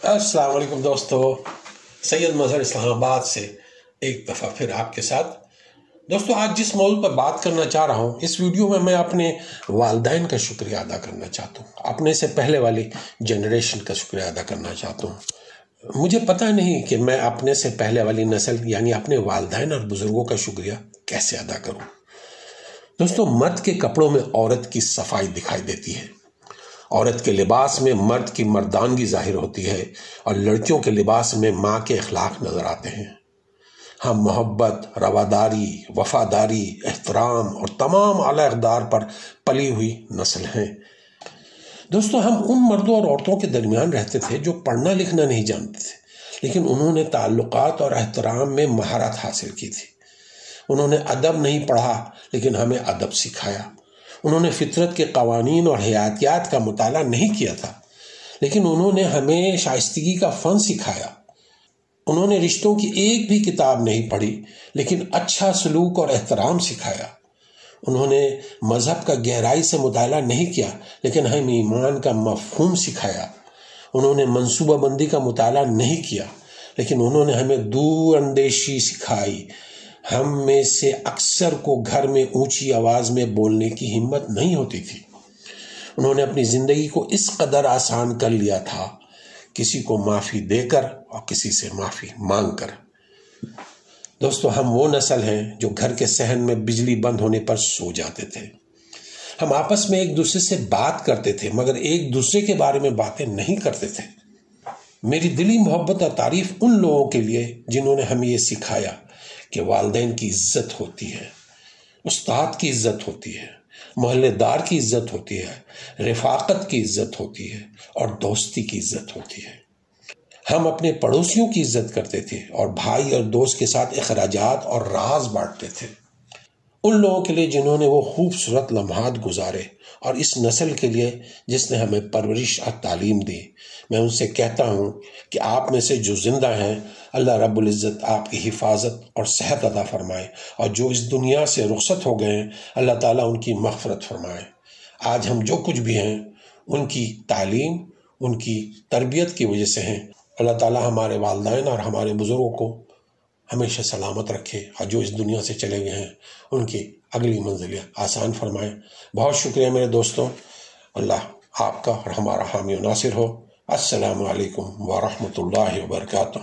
السلام علیکم دوستو، سید مظہر اسلام آباد سے ایک دفعہ پھر آپ کے ساتھ۔ دوستو، آج جس موضوع پر بات کرنا چاہ رہا ہوں، اس ویڈیو میں اپنے والدین کا شکریہ ادا کرنا چاہتا ہوں، اپنے سے پہلے والی جنریشن کا شکریہ ادا کرنا چاہتا ہوں۔ مجھے پتہ نہیں کہ میں اپنے سے پہلے والی نسل یعنی اپنے والدین اور بزرگوں کا شکریہ کیسے ادا کروں۔ دوستو، مرد کے کپڑوں میں عورت کی صفائی دکھائی دیتی ہے، عورت کے لباس میں مرد کی مردانگی ظاہر ہوتی ہے اور لڑکیوں کے لباس میں ماں کے اخلاق نظر آتے ہیں۔ ہم محبت، رواداری، وفاداری، احترام اور تمام اعلیٰ اقدار پر پلی ہوئی نسل ہیں۔ دوستو، ہم ان مردوں اور عورتوں کے درمیان رہتے تھے جو پڑھنا لکھنا نہیں جانتے تھے، لیکن انہوں نے تعلقات اور احترام میں مہارت حاصل کی تھی۔ انہوں نے ادب نہیں پڑھا لیکن ہمیں ادب سکھایا۔ انہوں نے فطرت کے قوانین اور حیاتیات کا مطالعہ نہیں کیا تھا، لیکن انہوں نے ہمیں شائستگی کا فن سکھایا۔ انہوں نے رشتوں کی ایک بھی کتاب نہیں پڑھی لیکن اچھا سلوک اور احترام سکھایا۔ انہوں نے مذہب کا گہرائی سے مطالعہ نہیں کیا لیکن ہمیں ایمان کا مفہوم سکھایا۔ انہوں نے منصوبہ بندی کا مطالعہ نہیں کیا لیکن انہوں نے ہمیں دور اندیشی سکھائی۔ ہم میں سے اکثر کو گھر میں اونچی آواز میں بولنے کی ہمت نہیں ہوتی تھی۔ انہوں نے اپنی زندگی کو اس قدر آسان کر لیا تھا، کسی کو معافی دے کر اور کسی سے معافی مانگ کر۔ دوستو، ہم وہ نسل ہیں جو گھر کے صحن میں بجلی بند ہونے پر سو جاتے تھے۔ ہم آپس میں ایک دوسرے سے بات کرتے تھے مگر ایک دوسرے کے بارے میں باتیں نہیں کرتے تھے۔ میری دلی محبت اور تعریف ان لوگوں کے لیے جنہوں نے ہمیں یہ سکھایا کہ والدین کی عزت ہوتی ہے، استاد کی عزت ہوتی ہے، محلے دار کی عزت ہوتی ہے، رفاقت کی عزت ہوتی ہے اور دوستی کی عزت ہوتی ہے۔ ہم اپنے پڑوسیوں کی عزت کرتے تھے اور بھائی اور دوست کے ساتھ اخراجات اور راز بانٹتے تھے۔ ان لوگوں کے لیے جنہوں نے وہ خوبصورت لمحات گزارے اور اس نسل کے لیے جس نے ہمیں پرورش اور تعلیم دی، میں ان سے کہتا ہوں کہ آپ میں سے جو زندہ ہیں، اللہ رب العزت آپ کی حفاظت اور صحت عطا فرمائے، اور جو اس دنیا سے رخصت ہو گئے ہیں، اللہ تعالیٰ ان کی مغفرت فرمائے۔ آج ہم جو کچھ بھی ہیں ان کی تعلیم، ان کی تربیت کی وجہ سے ہیں۔ اللہ تعالیٰ ہمارے والدین اور ہمارے بزرگوں کو ہمیشہ سلامت رکھے اور جو اس دنیا سے چلے گئے ہیں ان کی اگلی منزلیں آسان فرمائے۔ بہت شکریہ میرے دوستوں، اللہ آپ کا اور ہمارا حامی و ناصر ہو۔ السلام علیکم ورحمۃ اللہ وبرکاتہ۔